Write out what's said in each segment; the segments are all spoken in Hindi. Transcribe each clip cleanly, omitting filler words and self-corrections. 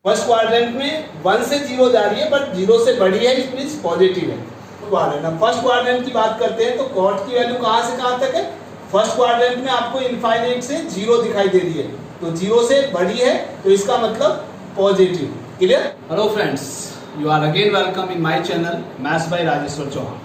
फर्स्ट क्वाड्रेंट में 1 से 0 जा रही है बट 0 से बड़ी है, इट मींस पॉजिटिव है। क्वाड्रेंट फर्स्ट क्वाड्रेंट की बात करते हैं तो कॉट की वैल्यू कहां से कहां तक है? फर्स्ट क्वाड्रेंट में आपको इनफाइनाइट से 0 दिखाई दे रही है, तो 0 से बड़ी है तो इसका मतलब positive. Clear? Hello friends, you are again welcome in my channel maths by Rajeshwar Chauhan.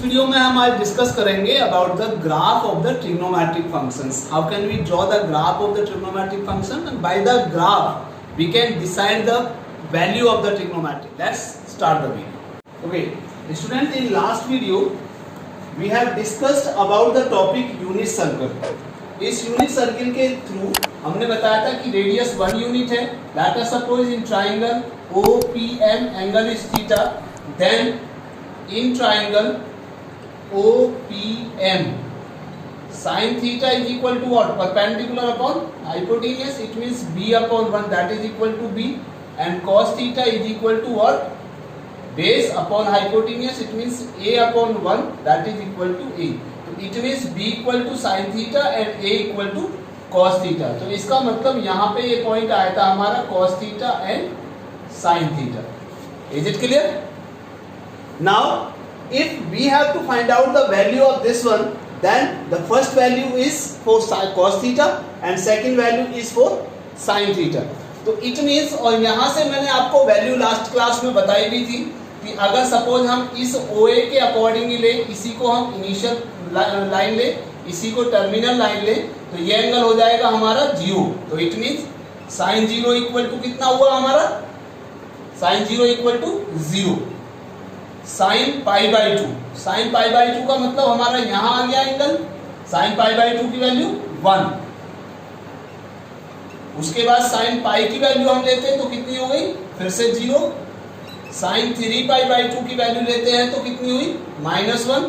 Video में हम आज डिस्कस करेंगे about the graph of the trigonometric functions. How can we draw the graph of the trigonometric function and by the graph we can decide the value of the trigonometric. Let's start the video. Okay student, in last video we have discussed about the topic unit circle. इस यूनिट सर्किल के थ्रू हमने बताया था कि रेडियस 1 यूनिट है। Let us suppose in triangle OPM angle is theta, then in triangle OPM sin theta is equal to what? Perpendicular upon hypotenuse, it means B upon 1, that is equal to B, and cos theta is equal to what? Base upon hypotenuse, it means A upon 1, that is equal to A. तो it means B equal to sin theta and A equal to cos theta। तो इसका मतलब यहाँ पे ये पॉइंट आया था हमारा cos theta and sin theta। Is it clear? Now if we have to find out the value of this one, then the first value is for cos theta and second value is for sin theta। तो it means, और यहाँ से मैंने आपको वैल्यू लास्ट क्लास में बताई भी थी कि अगर सपोज हम इस OA के अकॉर्डिंग ले, इसी को हम इनिशियल लाइन ले, इसी को टर्मिनल लाइन ले, तो ये एंगल हो जाएगा हमारा 0। तो it means sin 0 equal to कितना हुआ हमारा? sin 0 equal to 0। sin pi by 2, sin pi by 2 का मतलब हमारा यहां आ गया एंगल, sin पाई बाई 2 की वैल्यू 1। उसके बाद sin पाई की वैल्यू हम लेते हैं तो कितनी हो गई? फिर से 0। sin 3 पाई बाई 2 की वैल्यू लेते हैं तो कितनी हुई? -1।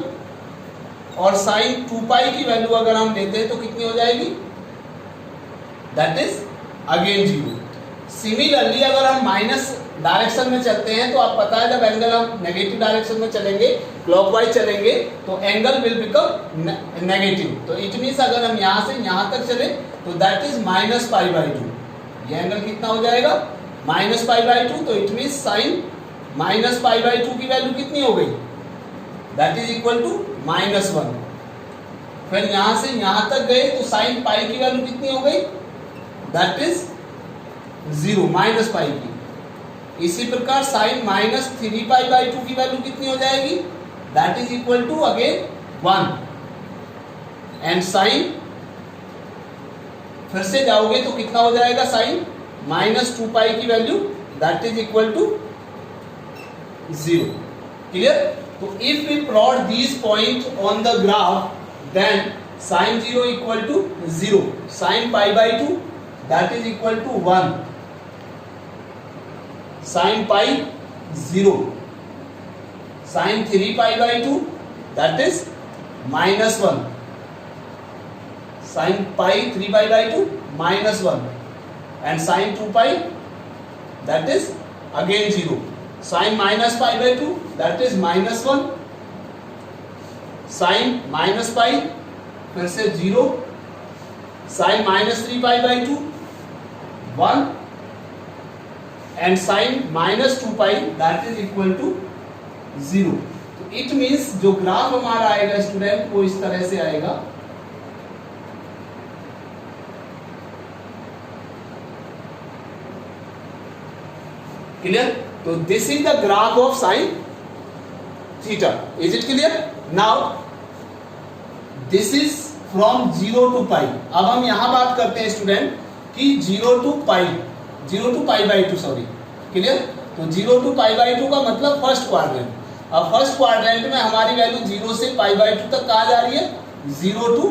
और sin 2 पाई की वैल्यू अगर हम लेते हैं तो कितनी हो जाएगी? That is again 0। सिमिलरली अगर हम माइनस डायरेक्शन में चलते हैं तो आप पता है जब एंगल हम नेगेटिव डायरेक्शन में चलेंगे, क्लॉकवाइज चलेंगे, तो एंगल विल बिकम नेगेटिव। तो इट मींस अगर हम यहां से यहां तक चले तो दैट इज -π/2। ये एंगल कितना हो जाएगा? -π/2। तो इट मींस sin -π/2 की वैल्यू कितनी हो गई? That is equal to -1। फिर यहां से यहां तक गए तो sin π की वैल्यू कितनी हो गई? दैट इज 0, -π की। इसी प्रकार sin -3π/2 की वैल्यू कितनी हो जाएगी? That is equal to again 1। And sin, फिर से जाओगे तो कितना हो जाएगा? sin -2π की value that is equal to 0। Clear? तो if we plot this point on the graph, then sin 0 equal to 0, sin π/2 that is equal to 1, sin π 0, sin 3π/2 that is -1, sin π 3π/2 -1, and sin 2π that is again 0, sin -π/2 that is -1, sin -π फिर से 0, sin -3π/2 1, and sin -2π that is equal to 0। तो इट मींस जो ग्राफ हमारा आएगा स्टूडेंट वो इस तरह से आएगा। क्लियर? तो this is the graph of sin theta. Is it clear? Now this is from 0 to π। अब हम यहां बात करते हैं स्टूडेंट कि 0 to π/2 सॉरी। क्लियर? तो 0 to π/2 का मतलब फर्स्ट क्वाड्रेंट। अब फर्स्ट क्वाड्रेंट में हमारी वैल्यू 0 से π/2 तक कहाँ जा रही है? 0 to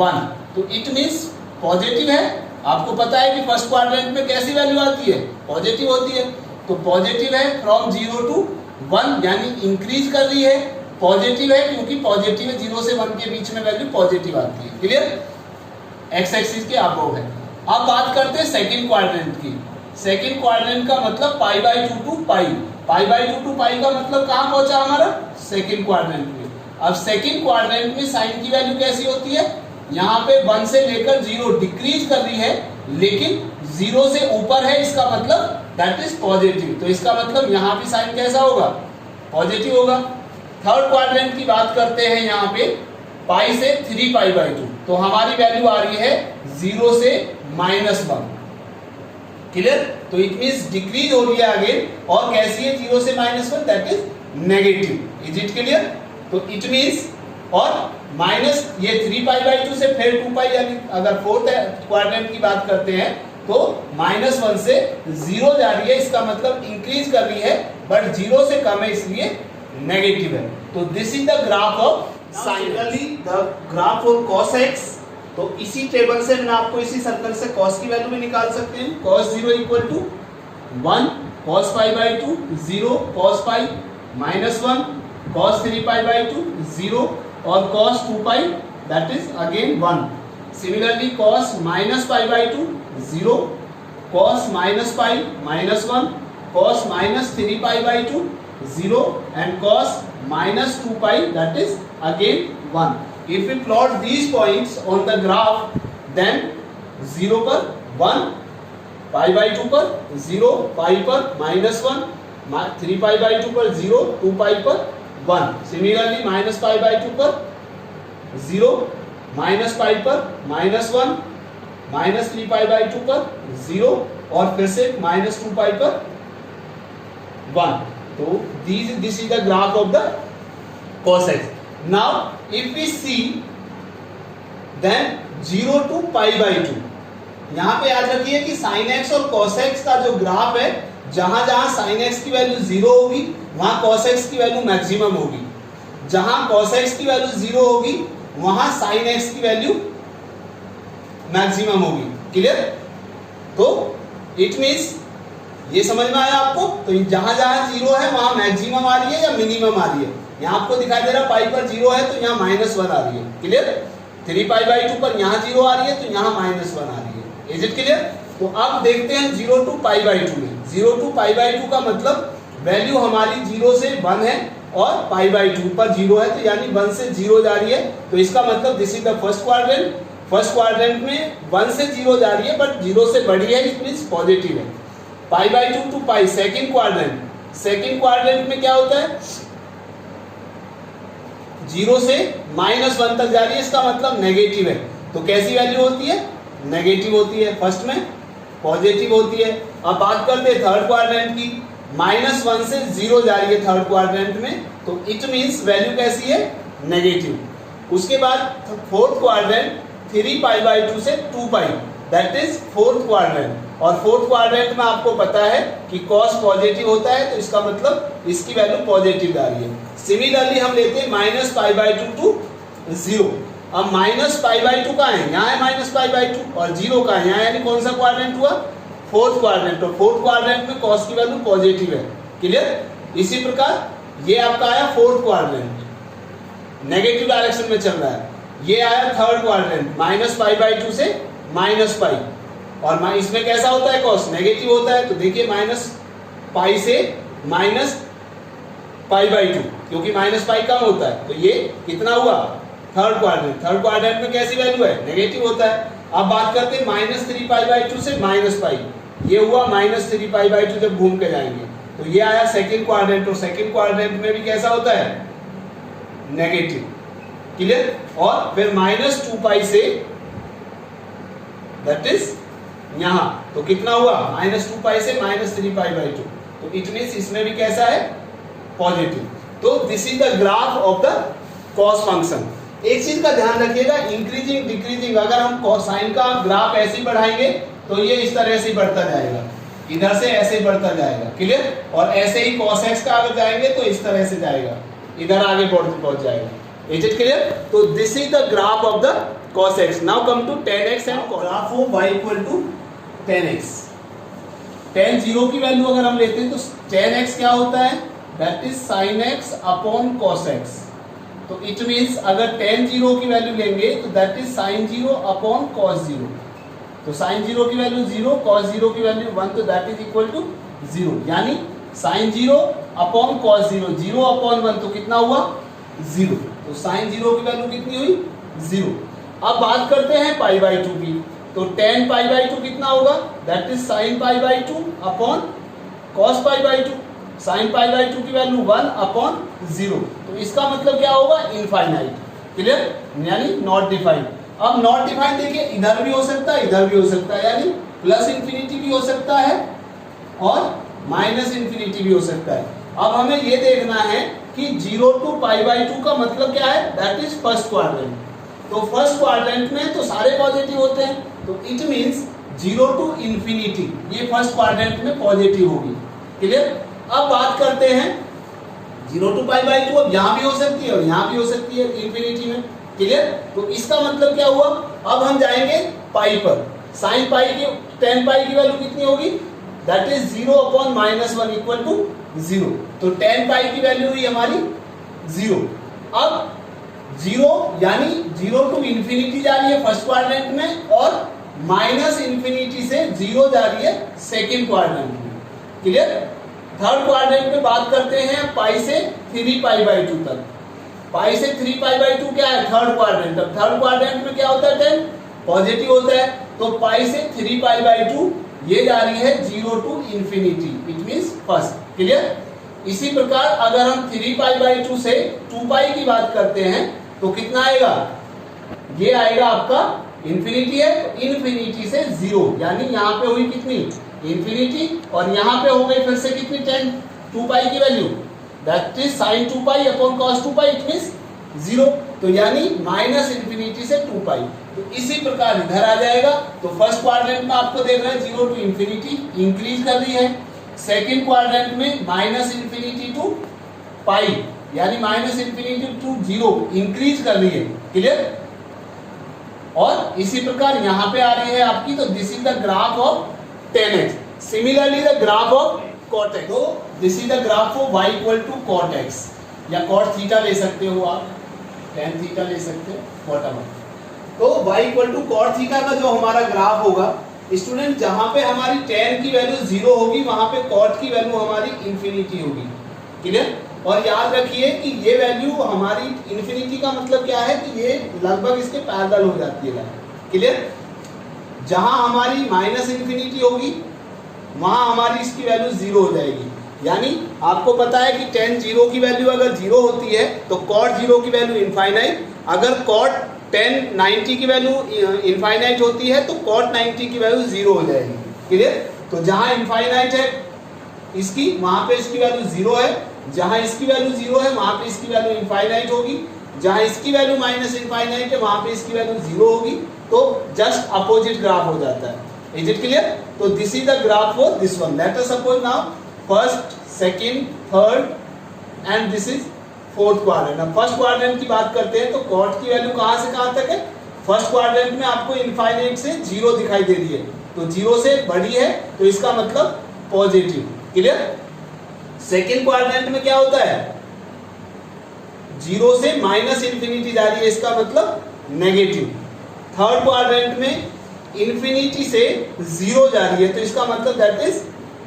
1। तो इट मींस पॉजिटिव है। आपको पता है कि फर्स्ट क्वाड्रेंट में कैसी वैल्यू आती है? पॉजिटिव होती है। तो पॉजिटिव है फ्रॉम 0 to 1, यानी इंक्रीज कर रही है। पॉजिटिव है क्योंकि पॉजिटिव है, 0 से 1 के बीच में वैल्यू पॉजिटिव आती है। क्लियर? एक्स एक्सिस के अबव है। अब बात करते हैं सेकंड क्वाड्रेंट की। सेकंड क्वाड्रेंट का मतलब π/2 to π, पाई बाई 2 टू पाई का मतलब कहाँ पहुंचा हमारा, सेकंड क्वाड्रेंट में। अब सेकंड क्वाड्रेंट में साइन की वैल्यू कैसी होती है, यहाँ पे 1 से लेकर 0 डिक्रीज कर रही है, लेकिन 0 से ऊपर है, इसका मतलब दैट इज पॉजिटिव। तो इसका मतलब यहाँ भी साइन कैसा होगा, पॉजिटिव होगा। थर्ड क्वाड्रेंट की बात करते हैं, यहाँ पे पाई से 3 पाई बाई 2, तो हमारी वैल्यू आ रही है 0 से -1। क्लियर, तो इट मींस डिक्रीज हो रही है अगेन, और कैसी है 0 से -1, that is negative. Is it clear? तो इट मींस, और माइनस ये 3 पाई बाई 2 से फिर 2 पाई, यानी अगर फोर्थ क्वाड्रेंट की बात करते हैं तो -1 से 0 जा रही है, इसका मतलब इंक्रीज कर रही है, बट 0 से कम है इसलिए नेगेटिव है। तो this is the graph of sine. The graph of cos x, तो इसी टेबल से मैं आपको इसी सर्कल से cos की वैल्यू भी निकाल सकते हैं। cos 0 equal to 1 cos pi by 2 0 cos pi -1 cos 3 pi by 2 0 और cos 2 pi that is again 1। Similarly cos minus pi by 2 0 cos minus pi -1 cos -3 pi by 2 0 and cos -2 pi, that is again 1. If we plot these points on the graph, then 0 पर 1, pi by 2 पर 0, pi पर -1, 3 pi by 2 पर 0, 2 pi पर 1. Similarly minus pi by 2 पर 0, minus pi पर -1, minus 3 pi by 2 पर 0 और फिर से -2 pi पर 1. So this is the graph of the cos x. Now if we see then 0 to pi by 2, यहाँ पे याद रखिए कि sin x और cos x का जो ग्राफ है, जहां जहां sin x की वैल्यू 0 होगी वहां cos x की वैल्यू मैक्सिमम होगी, जहां cos x की वैल्यू 0 होगी वहां sin x की वैल्यू मैक्सिमम होगी। क्लियर? तो इट मीन्स ये समझ में आया आपको? तो जहां जहां 0 है वहां मैक्सिमम आ रही है या मिनिमम आ रही है। यहाँ आपको दिखाई दे रहा पाई पर 0 है तो यहाँ -1 आ रही है। क्लियर? 3 पाई बाई 2 पर यहाँ 0 आ रही है तो यहाँ -1 आ रही है। Is it clear? तो अब देखते हैं 0 टू पाई बाई 2 में। 0 टू पाई बाई 2 का मतलब वैल्यू हमारी 0 से 1 है और पाई बाई 2 पर 0 है, तो यानी 1 से 0 जा रही है। तो इसका मतलब this is the first quadrant. First quadrant में 1 से 0 जा रही है बट 0 से बड़ी है, इट मींस पॉजिटिव है। Pi by 2 to pi second quadrant. Second quadrant में क्या होता है, 0 से -1 तक जा रही है, इसका मतलब नेगेटिव है। तो कैसी वैल्यू होती है, नेगेटिव होती है। फर्स्ट में पॉजिटिव होती है। अब बात करते हैं थर्ड क्वाड्रेंट की। -1 से 0 जा रही है थर्ड क्वाड्रेंट में, तो इट मींस वैल्यू कैसी है, नेगेटिव। उसके बाद फोर्थ क्वाड्रेंट 3 पाई बाई 2 से 2 pi, that is fourth quadrant. और फोर्थ क्वाड्रेंट में आपको पता है कि cos पॉजिटिव होता है, तो इसका मतलब इसकी वैल्यू पॉजिटिव जा रही है। सिमिलरली हम लेते हैं -पाई बाई 2 टू 0। अब -पाई बाई 2 कहाँ है, यहाँ है -पाई बाई 2, और 0 कहाँ है, यहाँ, यानी कौन सा क्वाड्रेंट हुआ, फोर्थ क्वाड्रेंट। तो फोर्थ क्वाड्रेंट में cos की वैल्यू पॉजिटिव है। क्लियर? इसी प्रकार ये आपका आया फोर्थ क्वाड्रेंट, नेगेटिव डायरेक्शन में चल रहा है। ये आया थर्ड क्वाड्रेंट, -पाई बाई 2 से -पाई, और इसमें कैसा होता है, cos नेगेटिव होता है। तो देखिए -पाई से -पाई बाई 2, क्योंकि -पाई कम होता है, तो ये कितना हुआ, थर्ड क्वाड्रेंट। थर्ड क्वाड्रेंट में कैसी वैल्यू है, नेगेटिव होता है। अब बात करते हैं -3 पाई बाई 2 से -पाई, ये हुआ -3 पाई बाई 2 जब घूम के जाएंगे, तो ये आया सेकंड क्वाड्रेंट। और सेकंड क्वाड्रेंट में भी कैसा होता है, नेगेटिव। क्लियर? और फिर -2 पाई से दैट इज यहां, तो कितना हुआ, -2 पाई से -3 पाई बाई 2, तो इट मींस इसमें भी कैसा है, पॉजिटिव। तो this is the graph of the cos function. एक चीज का ध्यान रखिएगा, इंक्रीजिंग डिक्रीजिंग, अगर हम साइन का ग्राफ ऐसे ही बढ़ाएंगे तो ये इस तरह से बढ़ता जाएगा, इधर से ऐसे बढ़ता जाएगा। क्लियर? और ऐसे ही cos x का अगर जाएंगे तो इस तरह से जाएगा, इधर आगे पहुंच जाएगा। Is it clear? तो this is the graph of the cos x. Now come to tan x and graph of y equal to tan x. tan 0 की वैल्यू अगर हम लेते हैं तो tan x क्या होता है, that is sin x upon cos x. तो इट मीन्स अगर tan 0 की वैल्यू लेंगे तो that is sin 0 upon cos 0. तो sin 0 की वैल्यू 0, cos 0 की वैल्यू 1, तो that is equal to 0, यानी साइन 0 अपॉन कॉस 0, 0 अपॉन 1 तो कितना हुआ 0, तो साइन 0 की वैल्यू कितनी हुई 0। अब बात करते हैं पाई बाई 2 की, तो tan पाई बाई 2 कितना होगा, that is sine pi by 2 upon cos pi by 2, sine pi by 2 की वैल्यू 1 अपॉन 0, तो इसका मतलब क्या होगा इनफाइनाइट, क्लियर, यानी नॉट डिफाइंड। अब नॉट डिफाइंड देखिए इधर भी हो सकता है इधर भी हो सकता है, यानी प्लस इंफिनिटी भी हो सकता है और माइनस इंफिनिटी भी हो सकता है। अब हमें ये देखना है कि 0 टू पाई बाई 2 का मतलब क्या है, दैट इज फर्स्ट क्वाड्रेंट, तो फर्स्ट क्वाड्रेंट में तो सारे पॉजिटिव होते हैं, तो इट मींस 0 टू इंफिनिटी ये फर्स्ट क्वाड्रेंट में पॉजिटिव होगी, क्लियर। अब बात करते हैं 0 टू पाई बाई 2, अब यहाँ भी हो सकती है और यहाँ भी हो सकती है इंफिनिटी में, क्लियर। तो इसका मतलब क्या हुआ, अब हम जाएंगे पाई पर, साइन पाई की tan पाई की वैल्यू कितनी होगी, that is 0 upon -1 equal to 0, तो tan पाई की वैल्यू हुई हमारी 0। अब 0 यानी 0 टू इंफिनिटी जा रही है फर्स्ट क्वाड्रेंट में और माइनस इंफिनिटी से 0 जा रही है सेकेंड क्वाड्रेंट में, क्लियर। थर्ड क्वाड्रेंट में बात करते हैं पाई से 3 पाई बाई 2 तक, पाई से 3 पाई बाई 2 क्या है थर्ड क्वाड्रेंट, अब थर्ड क्वाड्रेंट में क्या होता है tan पॉजिटिव होता है, तो पाई से 3 पाई बाई 2 ये जा रही है 0 to infinity, it means first, clear. इसी प्रकार अगर हम 3 पाई बाई 2 से 2 पाई की बात करते हैं तो कितना आएगा, ये आएगा आपका इंफिनिटी है, इंफिनिटी से 0, यानी यहाँ पे हुई कितनी इंफिनिटी और यहाँ पे हो गई फिर से कितनी tan 2 पाई की value, that is sine 2 pi upon cos 2 pi, it means 0, तो यानी माइनस इंफिनिटी से 2 पाई, तो इसी प्रकार इधर आ जाएगा। तो फर्स्ट क्वाड्रेंट में आपको देख रहे हैं 0 टू इंफिनिटी इंक्रीज कर रही है, सेकंड क्वाड्रेंट में माइनस इंफिनिटी टू पाई यानी माइनस इंफिनिटी टू 0 इंक्रीज कर रही है, क्लियर। और इसी प्रकार यहाँ पे आ रही है आपकी, तो this is the graph of tan x, similarly the graph of cot x, तो this is the graph of y equal to cot x या cot थीटा ले सकते हो आप, tan थीटा ले सकते हो व्हाटएवर। तो y equal to cot theta का जो हमारा ग्राफ होगा स्टूडेंट, जहां पे हमारी tan की वैल्यू 0 होगी वहां पे cot की वैल्यू हमारी इंफिनिटी होगी, क्लियर। और याद रखिए कि ये वैल्यू हमारी इंफिनिटी का मतलब क्या है कि ये लगभग इसके पैरेलल हो जाती है, क्लियर। जहां हमारी माइनस इंफिनिटी होगी वहां हमारी इसकी वैल्यू 0 हो जाएगी, यानी आपको पता है कि tan 0 की वैल्यू अगर 0 होती है तो cot 0 की वैल्यू इनफाइनाइट, अगर cot tan 90 की वैल्यू इनफाइनाइट होती है तो cot 90 की वैल्यू 0 हो जाएगी, क्लियर। तो जहां इनफाइनाइट है इसकी वहां पे इसकी वैल्यू 0 है, जहां इसकी वैल्यू 0 है वहां पे इसकी वैल्यू इनफाइनाइट होगी, जहां इसकी वैल्यू माइनस इनफाइनाइट है वहां पे इसकी वैल्यू 0 होगी, तो जस्ट अपोजिट ग्राफ हो जाता है, इज इट क्लियर। तो this is the graph for this one, late us suppose now first second third and this is fourth quadrant. अब फर्स्ट क्वाड्रेंट की बात करते हैं तो cot की वैल्यू कहां से कहां तक है, फर्स्ट क्वाड्रेंट में आपको इनफाइनाइट से 0 दिखाई दे रही है, तो 0 से बड़ी है तो इसका मतलब पॉजिटिव, क्लियर। सेकेंड क्वाड्रेंट में क्या होता है, 0 से माइनस इंफिनिटी जा रही है, इसका मतलब नेगेटिव। थर्ड क्वाड्रेंट में इंफिनिटी से 0 जा रही है तो इसका मतलब दैट इज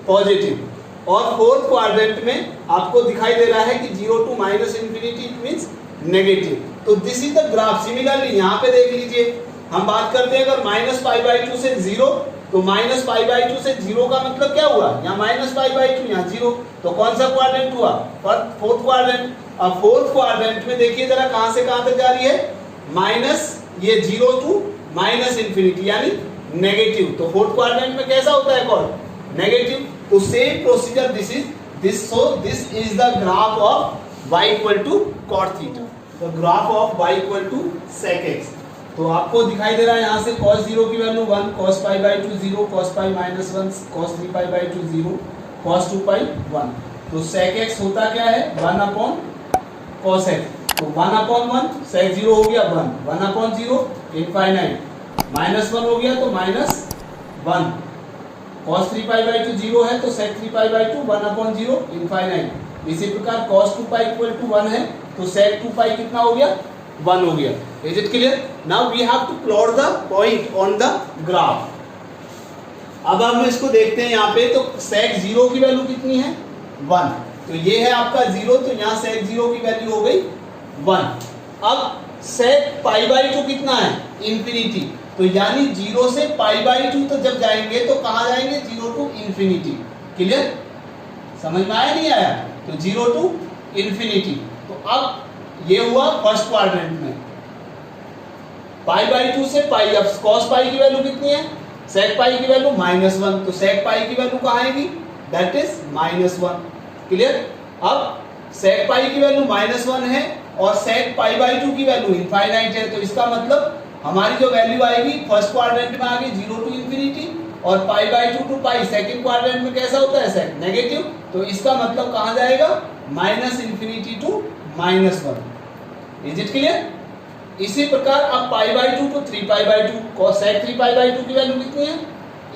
पॉजिटिव। और फोर्थ क्वाड्रेंट में आपको दिखाई दे रहा है कि 0 to minus infinity means negative. तो this is the graph. Similarly यहाँ पे देख लीजिए, हम बात करते हैं अगर माइनस पाई बाई 2 से 0, तो माइनस पाई बाई 2 से 0 का मतलब क्या हुआ, यहाँ माइनस पाई बाई 2 यहाँ 0, तो कौन सा क्वाड्रेंट हुआ, फोर्थ क्वाड्रेंट। अब फोर्थ क्वाड्रेंट में देखिए जरा कहां से कहां तक जा रही है, माइनस ये 0 टू माइनस इंफिनिटी यानी नेगेटिव, तो फोर्थ क्वाड्रेंट में कैसा होता है कॉर्ड नेगेटिव। तो same procedure this is the graph of y equal to cot theta, the graph of y equal to sec x। तो आपको दिखाई दे रहा है यहाँ से cos 0 की value 1, cos pi by 2 0, cos pi minus 1, cos 3 pi by 2 0, cos 2 पाई 1। तो sec x होता क्या है 1 अपॉन cos x, तो 1 अपॉन 1 sec 0 हो गया 1 अपॉन 0 इनफाइनाइट, माइनस 1 हो गया तो माइनस 1, cos 3 पाई बाई 2 0 है तो sec 3 pi by 2 1 upon 0 infinite. इसी प्रकार cos 2 पाई इक्वल टू 1 है तो sec 2 पाई कितना हो गया 1 हो गया। Is it clear. Now we have to plot the point on the graph. अब हम इसको देखते हैं यहाँ पे, तो sec 0 की वैल्यू कितनी है 1। तो ये है आपका 0, तो यहाँ sec 0 की वैल्यू हो गई 1। अब sec पाई बाई 2 कितना है? इंफिनिटी। तो यानी 0 से पाई बाई 2 तो जब जाएंगे तो कहाँ जाएंगे? 0 टू इंफिनिटी। क्लियर? समझ में आया नहीं आया? तो 0 टू इंफिनिटी। तो अब ये हुआ फर्स्ट क्वाड्रेंट में, पाई बाई 2 से पाई। अब cos पाई की वैल्यू कितनी है? sec पाई की वैल्यू -1। तो sec पाई की वैल्यू कहाँ आएगी? That is -1। क्लियर? अब sec पाई की वैल्यू -1 है और sec पाई बाई 2 की वैल्यू इनफाइनाइट है। तो इसका मतलब हमारी जो वैल्यू आएगी फर्स्ट क्वाड्रेंट में आ गई 0 टू इंफिनिटी, और pi by 2 to pi second quadrant में कैसा होता है? sec negative. तो इसका मतलब कहाँ जाएगा? -Infinity to -1। Is it clear? इसी प्रकार अब pi by 2 to 3 pi by 2, cos sec 3 pi by 2 की वैल्यू कितनी है?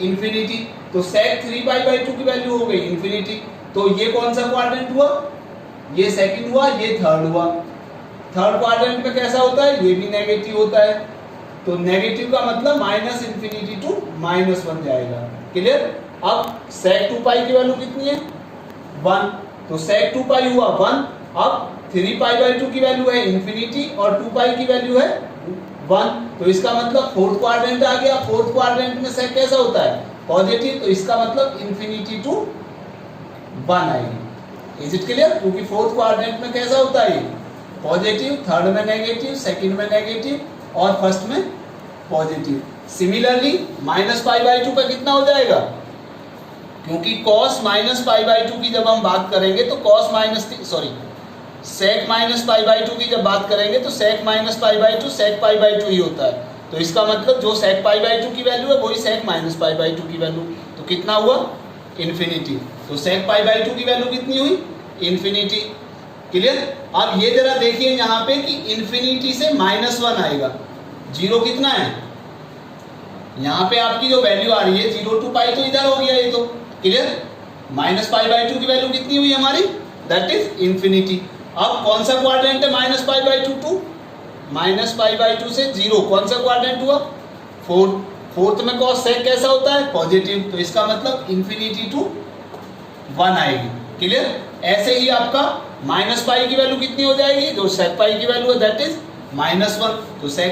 इंफिनिटी। तो sec 3 पाई बाई 2 की वैल्यू हो गई इंफिनिटी। तो ये कौन सा क्वाड्रेंट हुआ? ये सेकंड हुआ, ये थर्ड हुआ। थर्ड क्वाड्रेंट में कैसा होता है? ये भी नेगेटिव होता है। तो नेगेटिव का मतलब -इंफिनिटी टू -1 जाएगा। क्लियर? अब sec 2 पाई की वैल्यू कितनी है? 1। तो sec 2 पाई हुआ 1। अब 3 पाई बाई 2 की वैल्यू है इंफिनिटी और 2 पाई की वैल्यू है 1। तो इसका मतलब फोर्थ क्वाड्रेंट आ गया। फोर्थ क्वाड्रेंट में sec कैसा होता है? पॉजिटिव। तो इसका मतलब इंफिनिटी टू 1 आएगी। Is it clear? क्योंकि फोर्थ क्वाड्रेंट में कैसा होता है? पॉजिटिव, थर्ड में नेगेटिव, सेकंड में नेगेटिव और फर्स्ट में पॉजिटिव। सिमिलरली -पाई बाई 2 का कितना हो जाएगा? क्योंकि cos -पाई बाई 2 की जब हम बात करेंगे तो sec -पाई बाई 2 की जब बात करेंगे तो sec -pi by 2 sec pi by 2 ही होता है। तो इसका मतलब जो sec पाई बाई 2 की वैल्यू है वही sec -पाई बाई 2 की वैल्यू। तो कितना हुआ? इंफिनिटी। तो sec पाई बाई 2 की वैल्यू कितनी हुई? इंफिनिटी। क्लियर? अब ये जरा देखिए यहाँ पे कि इंफिनिटी से -1 आएगा। 0 कितना है? यहाँ पे आपकी जो वैल्यू आ रही है 0 टू पाई, तो इधर हो गया ये तो। क्लियर? -पाई बाई 2 की वैल्यू कितनी हुई हमारी? That is infinity. अब कौन सा क्वाड्रेंट है -pi by 2 to? -Pi by 2 से 0 कौन सा क्वाड्रेंट हुआ? फोर्थ। फोर्थ में cos sec कैसा होता है? पॉजिटिव। तो इसका मतलब इंफिनिटी टू 1 आएगी। क्लियर? ऐसे ही आपका -पाई की वैल्यू कितनी हो जाएगी? जो sec पाई की वैल्यू है दैट इज -1। तो sec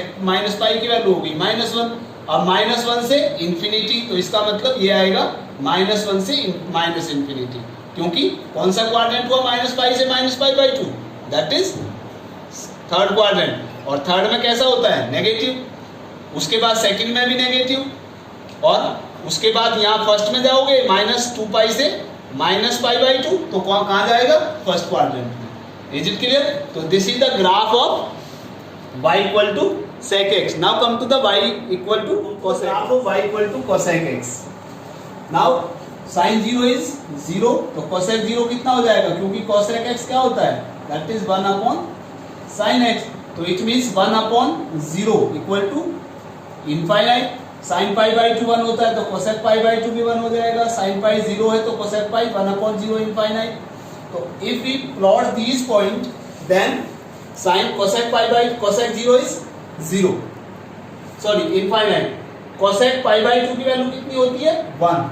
-पाई की वैल्यू होगी -1। अब -1 से इंफिनिटी, तो इसका मतलब ये आएगा -1 से -इंफिनिटी। क्योंकि कौन सा क्वाड्रेंट हुआ -पाई से -pi by 2? That is third quadrant. और थर्ड में कैसा होता है? नेगेटिव। उसके बाद सेकंड में भी नेगेटिव, और उसके बाद यहाँ फर्स्ट में जाओगे -2 पाई से -पाई बाई 2, तो कहाँ जाएगा? फर्स्ट क्वाड्रेंट में। Is it clear? तो this is the graph of y equal to sec x. Now come to the y equal to cos graph of y equal to cosec x. Now sin 0 is 0, तो cosec 0 कितना हो जाएगा? क्योंकि cosec x क्या होता है? That is 1 upon sin x. तो it means 1 upon 0 equal to infinite. sin pi by 2 1 होता है तो cosec पाई बाई 2 भी 1 हो जाएगा। sin पाई 0 है तो cosec पाई 1 upon 0 infinite. तो if we plot these point, then sin cosec pi by cosec 0 is 0, sorry infinite. cosec pi by 2 की वैल्यू कितनी होती है? 1।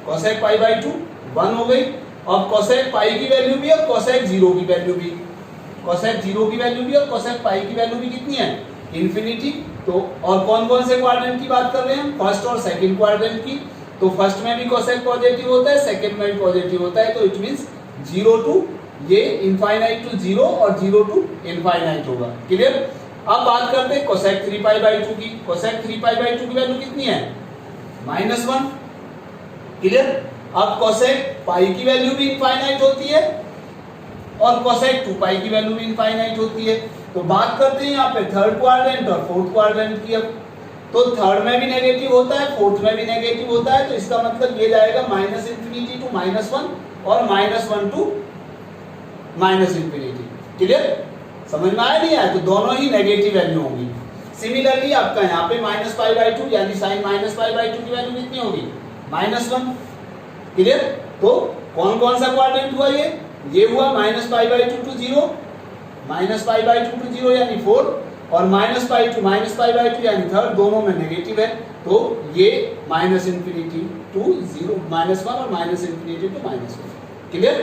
cosec पाई बाई 2 1 हो गई। अब cosec पाई की वैल्यू भी और cosec 0 की वैल्यू भी, cosec 0 की वैल्यू भी और cosec पाई की वैल्यू भी कितनी है? इंफिनिटी। तो और कौन कौन से क्वाड्रेंट की बात कर रहे हैं? फर्स्ट और सेकंड क्वाड्रेंट की। तो फर्स्ट में भी cosec पॉजिटिव होता है, सेकंड में भी पॉजिटिव होता है। तो इट मींस 0 टू ये इनफाइनाइट टू 0 और 0 टू इनफाइनाइट होगा। क्लियर? अब बात करते हैं cosec 3 पाई बाई 2 की। cosec 3 पाई बाई 2 की वैल्यू कितनी है? -1। क्लियर? अब cosec पाई की वैल्यू भी इनफाइनाइट होती है और cosec 2 पाई की वैल्यू भी इनफाइनाइट होती है। तो बात करते हैं यहाँ पे थर्ड क्वाड्रेंट और फोर्थ क्वाड्रेंट की। अब तो थर्ड में भी नेगेटिव होता है, फोर्थ में भी नेगेटिव होता है। तो इसका मतलब ये जाएगा -इंफिनिटी टू -1 और -1 टू -इंफिनिटी। क्लियर? समझ में आया नहीं आया? तो दोनों ही नेगेटिव वैल्यू होंगी। सिमिलरली आपका यहाँ पे -पाई बाई 2 यानी sin -पाई बाई 2 की वैल्यू कितनी होगी? -1। क्लियर? तो कौन कौन सा क्वाड्रेंट हुआ ये हुआ -pi by 2 to 0, -pi by 2 to 0 यानी 4, और -पाई टू -पाई बाई 2 यानी थर्ड, दोनों में नेगेटिव है। तो ये -इंफिनिटी टू 0 -1 और -इंफिनिटी टू -1। क्लियर?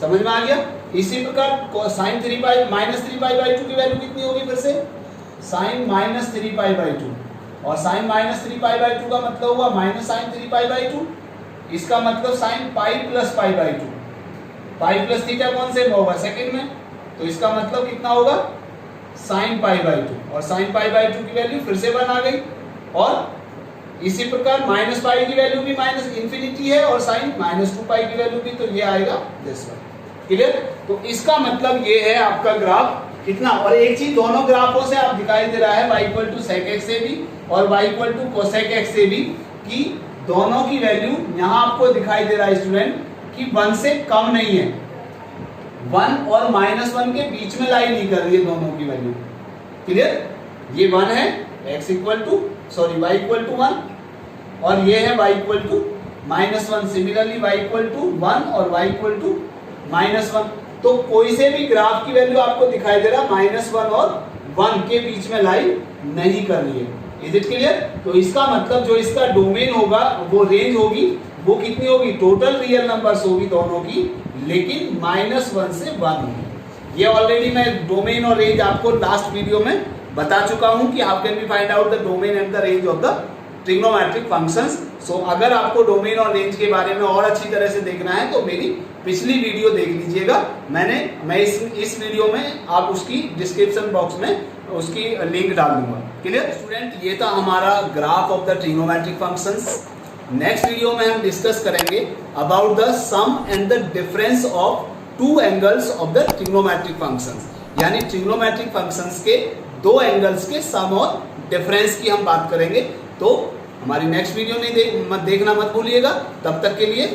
समझ में आ गया। इसी प्रकार sine 3 pi minus 3 pi by 2 की वैल्यू कितनी होगी फिर से साइन माइनस 3 पाई बाई 2, और साइन माइनस 3 पाई बाई 2 का मतलब हुआ माइनस साइन 3 पाई बाई 2, इसका मतलब sine pi plus pi by 2, pi plus theta कौन से में होगा सेकंड में, तो इसका मतलब कितना होगा साइन पाई बाई 2, और साइन पाई बाई 2 की वैल्यू फिर से 1 आ गई। और इसी प्रकार माइनस पाई की वैल्यू भी माइनस इंफिनिटी है और साइन माइनस 2 पाई की वैल्यू भी, तो ये आएगा दिस वन। क्लियर। तो इसका मतलब ये है आपका ग्राफ कितना, और एक चीज दोनों ग्राफों से आप दिखाई दे रहा है y equal to sec x से भी और y equal to cosec x से भी, कि दोनों की वैल्यू यहां आपको दिखाई दे रहा है स्टूडेंट कि 1 से कम नहीं है, 1 और -1 के बीच में लाई नहीं कर रही है दोनों की वैल्यू। क्लियर। ये 1 है x equal to y equal to 1 और ये है y equal to -1, similarly y equal to 1 और y इक्वल टू -1। तो कोई से भी ग्राफ की वैल्यू आपको दिखाई दे रहा -1 और 1 के बीच में लाई नहीं कर रही है। Is it clear. तो इसका मतलब जो इसका डोमेन होगा वो रेंज होगी, वो कितनी होगी टोटल रियल नंबर्स होगी दोनों की, लेकिन -1 से 1 होगी। ये ऑलरेडी मैं डोमेन और रेंज आपको लास्ट वीडियो में बता चुका हूं कि how can we find out the domain and the range of the trigonometric functions. So अगर आपको डोमेन और रेंज के बारे में और अच्छी तरह से देखना है तो मेरी पिछली वीडियो देख लीजिएगा, मैं इस वीडियो में आप उसकी डिस्क्रिप्शन बॉक्स में उसकी लिंक डाल दूंगा। क्लियर स्टूडेंट, ये था हमारा graph of the trigonometric functions. Next video में हम डिस्कस करेंगे about the sum and the difference of two angles of the trigonometric functions, यानी ट्रिग्नोमेट्रिक फंक्शंस के दो एंगल्स के सम और डिफरेंस की हम बात करेंगे। तो हमारी नेक्स्ट वीडियो नहीं देखना मत भूलिएगा। तब तक के लिए